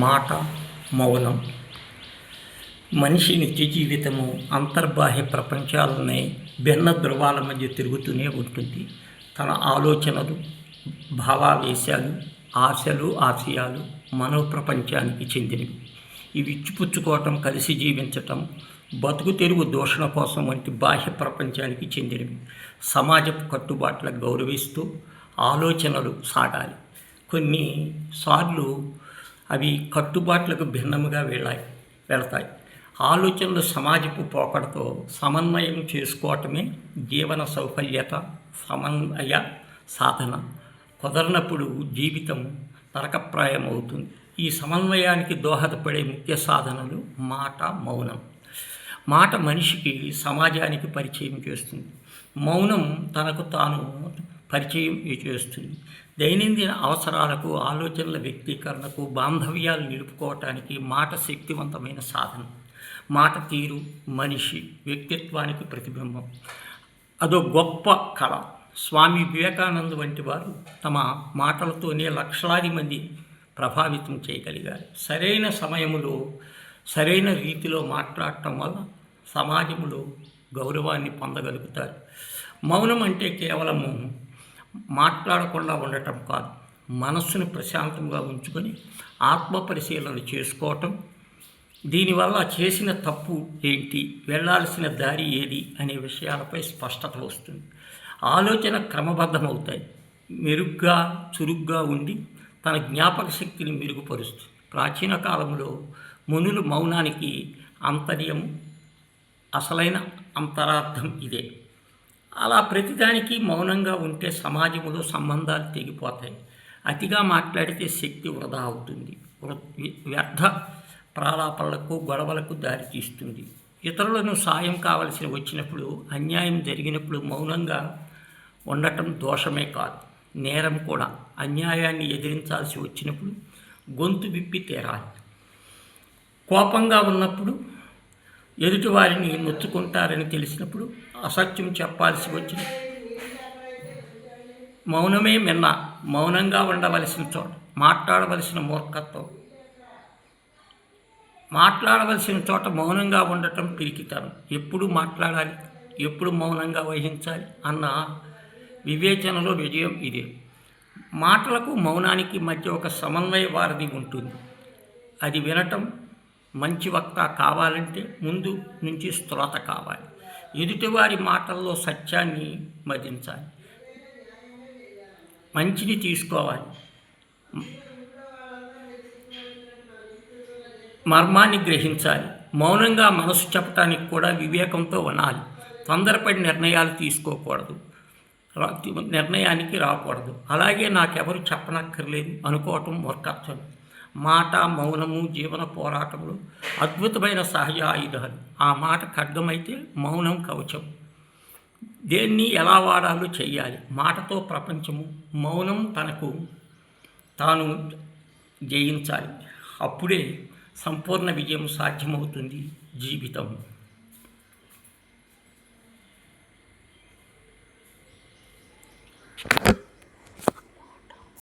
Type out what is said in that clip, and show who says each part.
Speaker 1: మాట, మౌనం. మనిషి నిత్య జీవితము అంతర్బాహ్య ప్రపంచాలనే భిన్న ధృవాల మధ్య తిరుగుతూనే ఉంటుంది. తన ఆలోచనలు, భావావేశాలు, ఆశలు, ఆశయాలు మనోప్రపంచానికి చెందినవి. ఇవి ఇచ్చిపుచ్చుకోవటం, కలిసి జీవించటం, బతుకు తెరువు దూషణ కోసం వంటి బాహ్య ప్రపంచానికి చెందినవి. సమాజపు కట్టుబాట్లకు గౌరవిస్తూ ఆలోచనలు సాగాలి. కొన్నిసార్లు అవి కట్టుబాట్లకు భిన్నముగా వెళతాయి. ఆలోచనలు సమాజపు పోకడతో సమన్వయం చేసుకోవటమే జీవన సౌకర్యత, సమన్వయ సాధన. కుదరనప్పుడు జీవితం నరకప్రాయం అవుతుంది. ఈ సమన్వయానికి దోహదపడే ముఖ్య సాధనలు మాట, మౌనం. మాట మనిషికి సమాజానికి పరిచయం చేస్తుంది. మౌనం తనకు తాను పరిచయం చేస్తుంది. దైనందిన అవసరాలకు, ఆలోచనల వ్యక్తీకరణకు, బాంధవ్యాలు నిలుపుకోవటానికి మాట శక్తివంతమైన సాధనం. మాట తీరు మనిషి వ్యక్తిత్వానికి ప్రతిబింబం. అదో గొప్ప కళ. స్వామి వివేకానంద వంటి వారు తమ మాటలతోనే లక్షలాది మంది ప్రభావితం చేయగలిగారు. సరైన సమయంలో సరైన రీతిలో మాట్లాడటం వల్ల సమాజంలో గౌరవాన్ని పొందగలుగుతారు. మౌనం అంటే కేవలము మాట్లాడకుండా ఉండటం కాదు, మనస్సును ప్రశాంతంగా ఉంచుకొని ఆత్మ పరిశీలన చేసుకోవటం. దీనివల్ల చేసిన తప్పు ఏంటి, వెళ్ళాల్సిన దారి ఏది అనే విషయాలపై స్పష్టత వస్తుంది. ఆలోచన క్రమబద్ధమవుతాయి. మెరుగ్గా, చురుగ్గా ఉండి తన జ్ఞాపక శక్తిని మెరుగుపరుస్తుంది. ప్రాచీన కాలంలో మునులు మౌనానికి ఆంతర్యం, అసలైన అంతరార్థం ఇదే. అలా ప్రతిదానికి మౌనంగా ఉంటే సమాజంలో సంబంధాలు తెగిపోతాయి. అతిగా మాట్లాడితే శక్తి వృధా అవుతుంది. వ్యర్థ ప్రాలాపనలకు, గొడవలకు దారితీస్తుంది. ఇతరులను సాయం కావలసి వచ్చినప్పుడు, అన్యాయం జరిగినప్పుడు మౌనంగా ఉండటం దోషమే కాదు, నేరం కూడా. అన్యాయాన్ని ఎదిరించాల్సి వచ్చినప్పుడు గొంతు విప్పి తీరాలి. కోపంగా ఉన్నప్పుడు, ఎదుటివారిని నొచ్చుకుంటారని తెలిసినప్పుడు, అసత్యం చెప్పాల్సి వచ్చిన మౌనమే మిన్న. మౌనంగా ఉండవలసిన చోట మాట్లాడవలసిన మూర్ఖత్వం. మాట్లాడవలసిన చోట మౌనంగా ఉండటం పిరికితనం. ఎప్పుడు మాట్లాడాలి, ఎప్పుడు మౌనంగా వహించాలి అన్న వివేచనలో విజయం ఇదే. మాటలకు మౌనానికి మధ్య ఒక సమన్వయ వారధి ఉంటుంది. అది వినటం. మంచి వక్త కావాలంటే ముందు నుంచి శ్రోత కావాలి. ఎదుటివారి మాటల్లో సత్యాన్ని మదించాలి, మంచిని తీసుకోవాలి, మర్మాన్ని గ్రహించాలి. మౌనంగా మనసు చెప్పటానికి కూడా వివేకంతో వినాలి. తొందరపడి నిర్ణయాలు తీసుకోకూడదు, నిర్ణయానికి రాకూడదు. అలాగే నాకెవరు చెప్పనక్కర్లేదు అనుకోవటం మూర్ఖత్వం. మాట, మౌనము జీవన పోరాటంలో అద్భుతమైన సహజ ఆయుధాలు. ఆ మాట ఖడ్గమైతే మౌనం కవచం. దేన్ని ఎలా వాడాలో చెయ్యాలి. మాటతో ప్రపంచము, మౌనం తనకు తాను జయించాలి. అప్పుడే సంపూర్ణ విజయం సాధ్యమవుతుంది జీవితం.